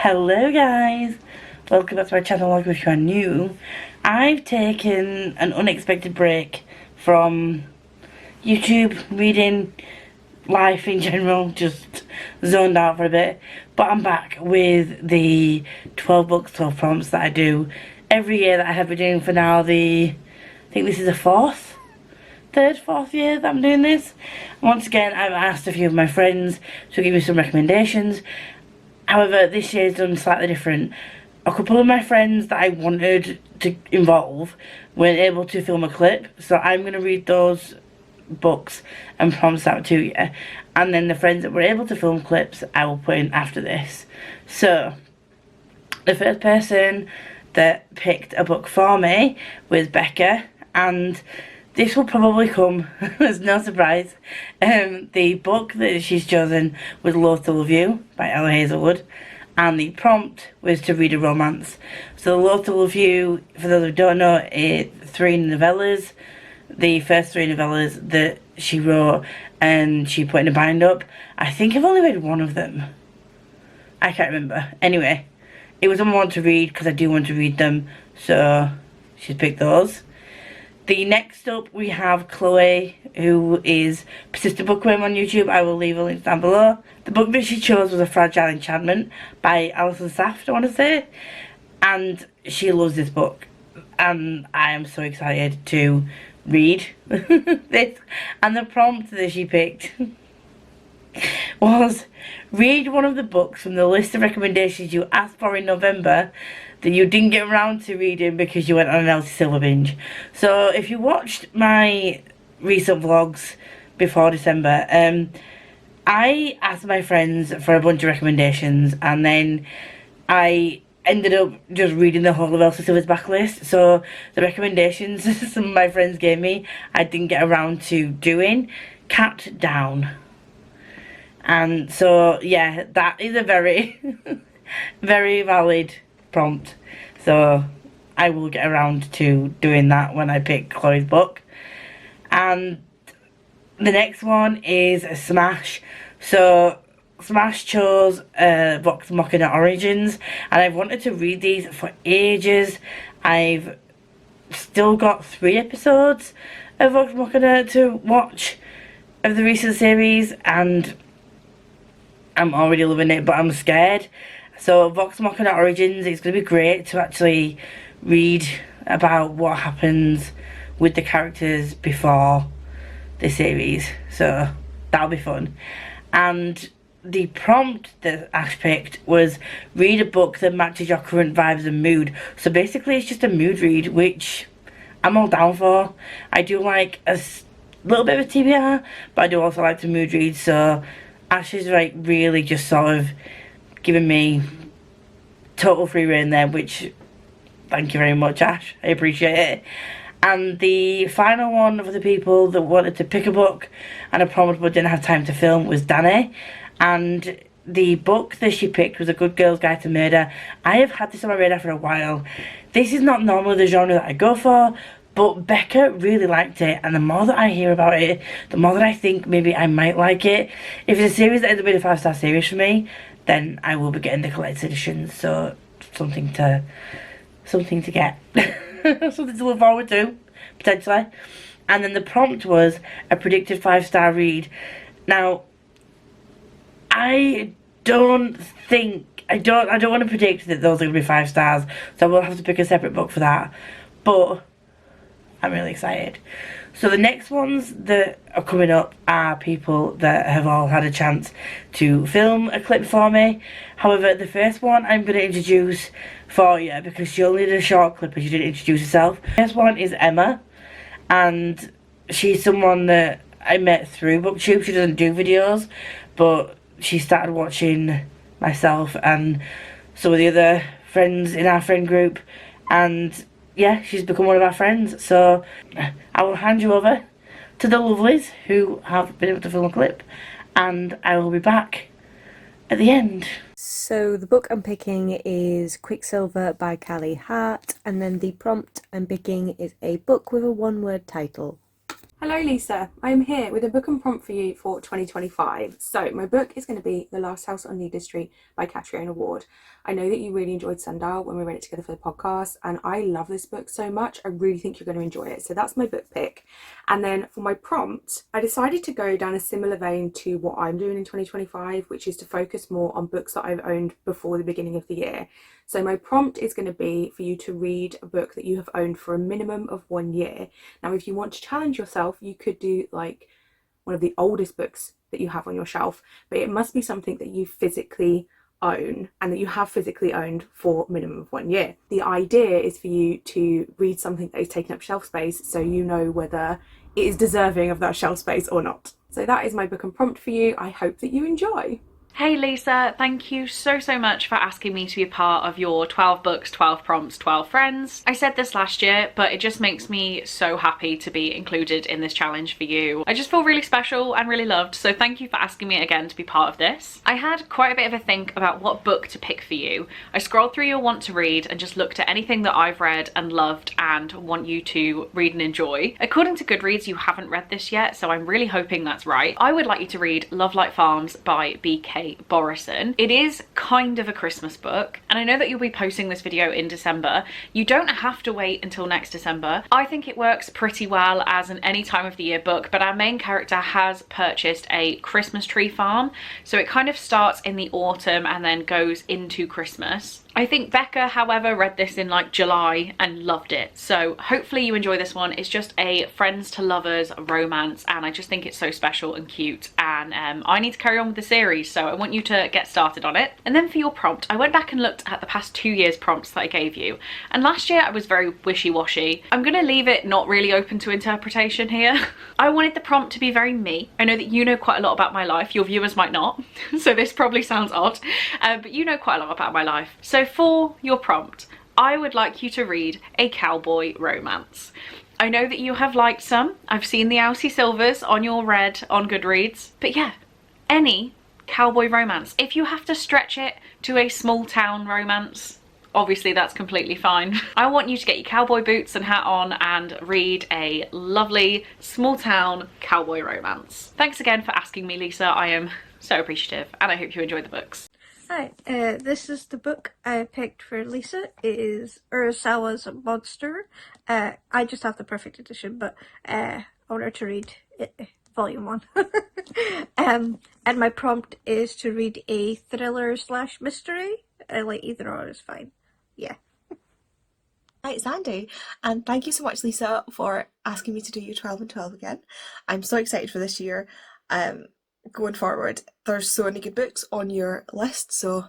Hello guys, welcome back to my channel. If you are new, I've taken an unexpected break from YouTube, reading, life in general, just zoned out for a bit, but I'm back with the 12 books, 12 prompts that I do every year that I have been doing for now I think this is the fourth year that I'm doing this. Once again, I've asked a few of my friends to give me some recommendations. However, this year's done slightly different. A couple of my friends that I wanted to involve weren't able to film a clip, so I'm going to read those books and prompts out to you. And then the friends that were able to film clips, I will put in after this. So, the first person that picked a book for me was Becca, and this will probably come as no surprise. The book that she's chosen was Loath to Love You by Ella Hazelwood, and the prompt was to read a romance. So Loath to Love You, for those who don't know, is 3 novellas. The first 3 novellas that she wrote and she put in a bind-up. I think I've only read one of them. I can't remember. Anyway, it was on one to read because I do want to read them, so she's picked those. The next up we have Chloe, who is Persistent Bookworm on YouTube. I will leave a link down below. The book that she chose was A Fragile Enchantment by Alison Saft, I want to say. And she loves this book. And I am so excited to read this. And the prompt that she picked was, read one of the books from the list of recommendations you asked for in November that you didn't get around to reading because you went on an Elsie Silver binge. So if you watched my recent vlogs before December, I asked my friends for a bunch of recommendations, and then I ended up just reading the whole of Elsie Silver's backlist. So the recommendations some of my friends gave me, I didn't get around to doing. Cat Down. And so yeah, that is a very very valid prompt, so I will get around to doing that when I pick Chloe's book. And the next one is Smash. So Smash chose Vox Machina Origins, and I've wanted to read these for ages. I've still got 3 episodes of Vox Machina to watch of the recent series, and I'm already loving it, but I'm scared. So Vox Machina Origins, it's going to be great to actually read about what happens with the characters before the series. So that'll be fun. And the prompt that Ash picked was, read a book that matches your current vibes and mood. So basically it's just a mood read, which I'm all down for. I do like a little bit of a TBR, but I do also like to mood read. So Ash is like really just sort of giving me total free rein there, which thank you very much, Ash, I appreciate it. And the final one of the people that wanted to pick a book and a prompt but didn't have time to film was Danny, and the book that she picked was A Good Girl's Guide to Murder. I have had this on my radar for a while. This is not normally the genre that I go for, but Becca really liked it, and the more that I hear about it, the more that I think maybe I might like it. If it's a series that ends up being a 5-star series for me, then I will be getting the collector's edition, so something to get. Something to look forward to, potentially. And then the prompt was a predicted 5-star read. Now, I don't want to predict that those are going to be 5 stars, so I will have to pick a separate book for that. But I'm really excited. So the next ones that are coming up are people that have all had a chance to film a clip for me. However, the first one I'm going to introduce for you, because she only did a short clip and she didn't introduce herself. The first one is Emma, and she's someone that I met through Booktube. She doesn't do videos, but she started watching myself and some of the other friends in our friend group, and yeah, she's become one of our friends. So I will hand you over to the lovelies who have been able to film a clip, and I will be back at the end. So the book I'm picking is Quicksilver by Callie Hart, and then the prompt I'm picking is a book with a 1-word title. Hello Lisa, I'm here with a book and prompt for you for 2025. So my book is going to be The Last House on Needle Street by Catriona Ward. I know that you really enjoyed Sundial when we read it together for the podcast, and I love this book so much. I really think you're going to enjoy it. So that's my book pick. And then for my prompt, I decided to go down a similar vein to what I'm doing in 2025, which is to focus more on books that I've owned before the beginning of the year. So my prompt is going to be for you to read a book that you have owned for a minimum of 1 year. Now, if you want to challenge yourself, you could do like one of the oldest books that you have on your shelf, but it must be something that you physically own and that you have physically owned for a minimum of 1 year. The idea is for you to read something that is taking up shelf space so you know whether it is deserving of that shelf space or not. So that is my book and prompt for you. I hope that you enjoy. Hey Lisa, thank you so much for asking me to be a part of your 12 books, 12 prompts, 12 friends. I said this last year, but it just makes me so happy to be included in this challenge for you. I just feel really special and really loved, so thank you for asking me again to be part of this. I had quite a bit of a think about what book to pick for you. I scrolled through your want to read and just looked at anything that I've read and loved and want you to read and enjoy. According to Goodreads, you haven't read this yet, so I'm really hoping that's right. I would like you to read Love Like Farms by BK Borison. It is kind of a Christmas book, and I know that you'll be posting this video in December. You don't have to wait until next December. I think it works pretty well as an any time of the year book, but our main character has purchased a Christmas tree farm, so it kind of starts in the autumn and then goes into Christmas. I think Becca, however, read this in like July and loved it. So hopefully you enjoy this one. It's just a friends to lovers romance, and I just think it's so special and cute, and I need to carry on with the series, so I want you to get started on it. And then for your prompt, I went back and looked at the past 2 years prompts that I gave you, and last year I was very wishy-washy. I'm gonna leave it not really open to interpretation here. I wanted the prompt to be very me. I know that you know quite a lot about my life. Your viewers might not, so this probably sounds odd, but you know quite a lot about my life. So for your prompt, I would like you to read a cowboy romance. I know that you have liked some. I've seen the Elsie Silvers on your read on Goodreads, but yeah, any cowboy romance. If you have to stretch it to a small town romance, obviously that's completely fine. I want you to get your cowboy boots and hat on and read a lovely small town cowboy romance. Thanks again for asking me, Lisa. I am so appreciative, and I hope you enjoy the books. Hi, this is the book I picked for Lisa. It is Urasawa's Monster. I just have the perfect edition, but I want her to read volume 1. And my prompt is to read a thriller / mystery. Like either or is fine. Yeah. Hi, it's Andy, and thank you so much, Lisa, for asking me to do your 12 and 12 again. I'm so excited for this year. Going forward, there's so many good books on your list, so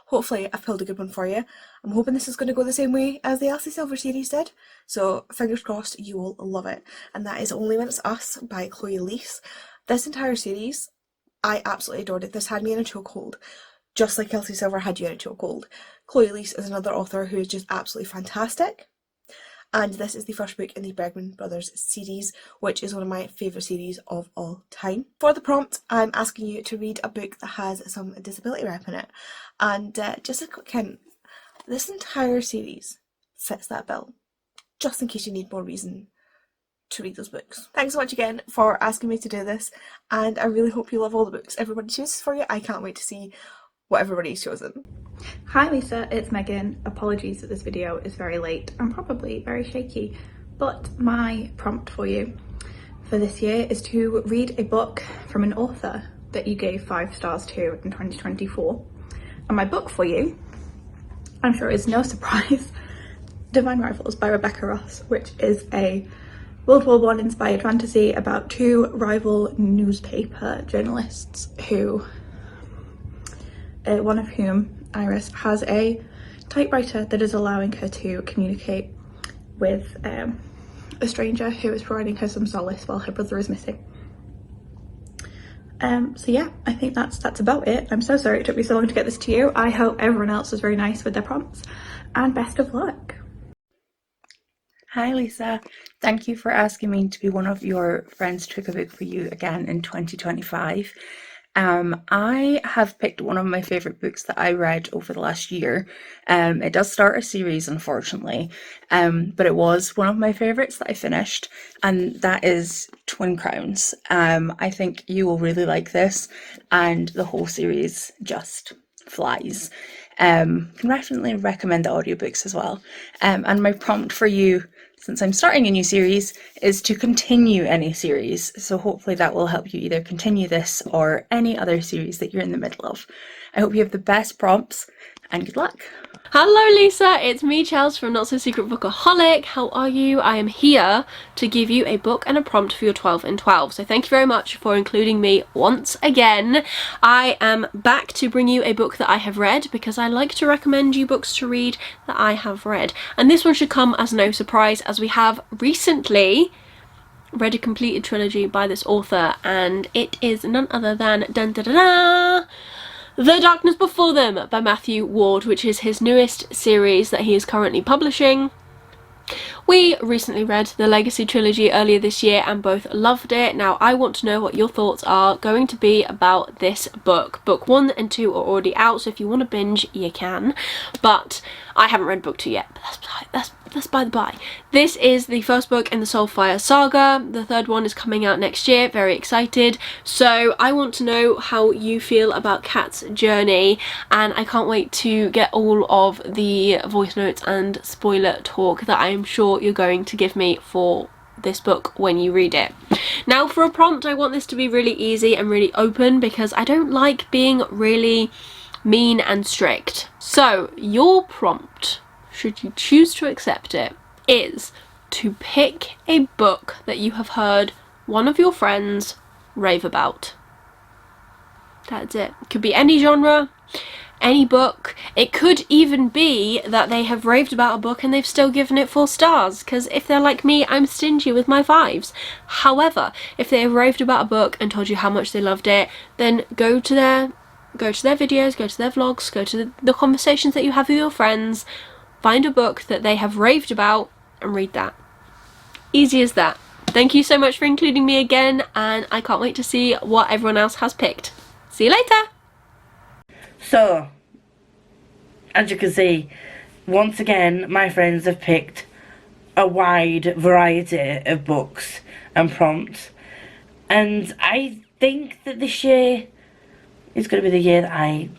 hopefully I've pulled a good one for you. I'm hoping this is going to go the same way as the Elsie Silver series did, so fingers crossed you will love it. And that is Only When It's Us by Chloe Leese. This entire series, I absolutely adored it. This had me in a chokehold, just like Elsie Silver had you in a chokehold. Chloe Leese is another author who is just absolutely fantastic. And this is the first book in the Bergman Brothers series, which is one of my favourite series of all time. For the prompt, I'm asking you to read a book that has some disability rep in it. And just a quick hint, this entire series fits that bill, just in case you need more reason to read those books. Thanks so much again for asking me to do this, and I really hope you love all the books everybody chooses for you. I can't wait to see what everybody's chosen. Hi Lisa, it's Megan. Apologies that this video is very late and probably very shaky, but my prompt for you for this year is to read a book from an author that you gave 5 stars to in 2024. And my book for you, I'm sure is no surprise, Divine Rivals by Rebecca Ross, which is a World War I inspired fantasy about 2 rival newspaper journalists who one of whom, Iris, has a typewriter that is allowing her to communicate with a stranger who is providing her some solace while her brother is missing. So yeah, I think that's about it. I'm so sorry it took me so long to get this to you. I hope everyone else was very nice with their prompts, and best of luck. Hi Lisa, thank you for asking me to be one of your friends to pick a book for you again in 2025. I have picked one of my favourite books that I read over the last year. It does start a series, unfortunately, but it was one of my favourites that I finished, and that is Twin Crowns. I think you will really like this, and the whole series just flies. Can definitely recommend the audiobooks as well. And my prompt for you, since I'm starting a new series, is to continue any series. So hopefully that will help you either continue this or any other series that you're in the middle of. I hope you have the best prompts, and good luck. Hello Lisa, it's me Chels from Not So Secret Bookaholic. How are you? I am here to give you a book and a prompt for your 12 in 12. So thank you very much for including me once again. I am back to bring you a book that I have read, because I like to recommend you books to read that I have read. And this one should come as no surprise, as we have recently read a completed trilogy by this author, and it is none other than The Darkness Before Them by Matthew Ward, which is his newest series that he is currently publishing. We recently read the Legacy trilogy earlier this year and both loved it. Now I want to know what your thoughts are going to be about this book. Book 1 and 2 are already out, so if you want to binge you can, but I haven't read book 2 yet, but that's by the by. This is the first book in the Scifier saga. The third one is coming out next year, very excited. So I want to know how you feel about Kat's journey, and I can't wait to get all of the voice notes and spoiler talk that I am sure you're going to give me for this book when you read it. Now for a prompt, I want this to be really easy and really open, because I don't like being really mean and strict. So your prompt, should you choose to accept it, is to pick a book that you have heard one of your friends rave about. That's it. It could be any genre, any book. It could even be that they have raved about a book and they've still given it 4 stars, because if they're like me, I'm stingy with my 5s. However, if they have raved about a book and told you how much they loved it, then go to their videos, go to their vlogs, go to the conversations that you have with your friends, find a book that they have raved about and read that. Easy as that. Thank you so much for including me again, and I can't wait to see what everyone else has picked. See you later! So, as you can see, once again, my friends have picked a wide variety of books and prompts, and I think that this year is going to be the year that I'm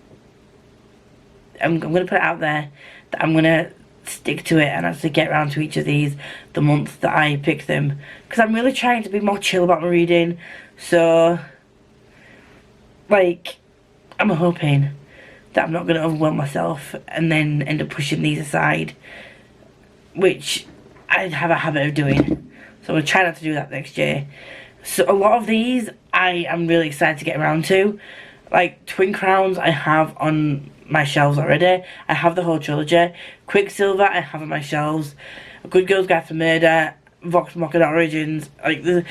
going to put it out there, that I'm going to stick to it and actually get around to each of these the month that I pick them, because I'm really trying to be more chill about my reading. So, like, I'm hoping that I'm not going to overwhelm myself and then end up pushing these aside, which I have a habit of doing. So I'm going to try not to do that next year. So a lot of these I am really excited to get around to. Like Twin Crowns I have on my shelves already. I have the whole trilogy. Quicksilver I have on my shelves. A Good Girl's Guide to Murder, Vox Machina Origins, like the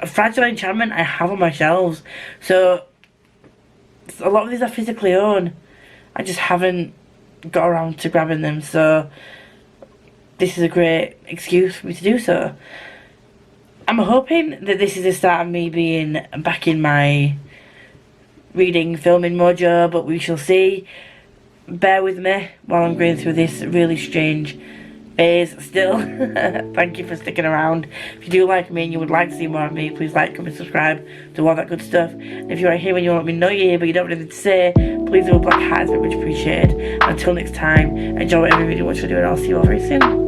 Fragile Enchantment I have on my shelves. So a lot of these I physically own. I just haven't got around to grabbing them, so this is a great excuse for me to do so. I'm hoping that this is the start of me being back in my reading, filming mojo, but we shall see. Bear with me while I'm going through this really strange phase still. Thank you for sticking around. If you do like me and you would like to see more of me, please like, comment, subscribe, do all that good stuff. And if you're right here and you want me to know you're here but you don't have anything to say, please do a black heart, it's very much appreciated. And until next time, enjoy whatever video you watch or do, and I'll see you all very soon.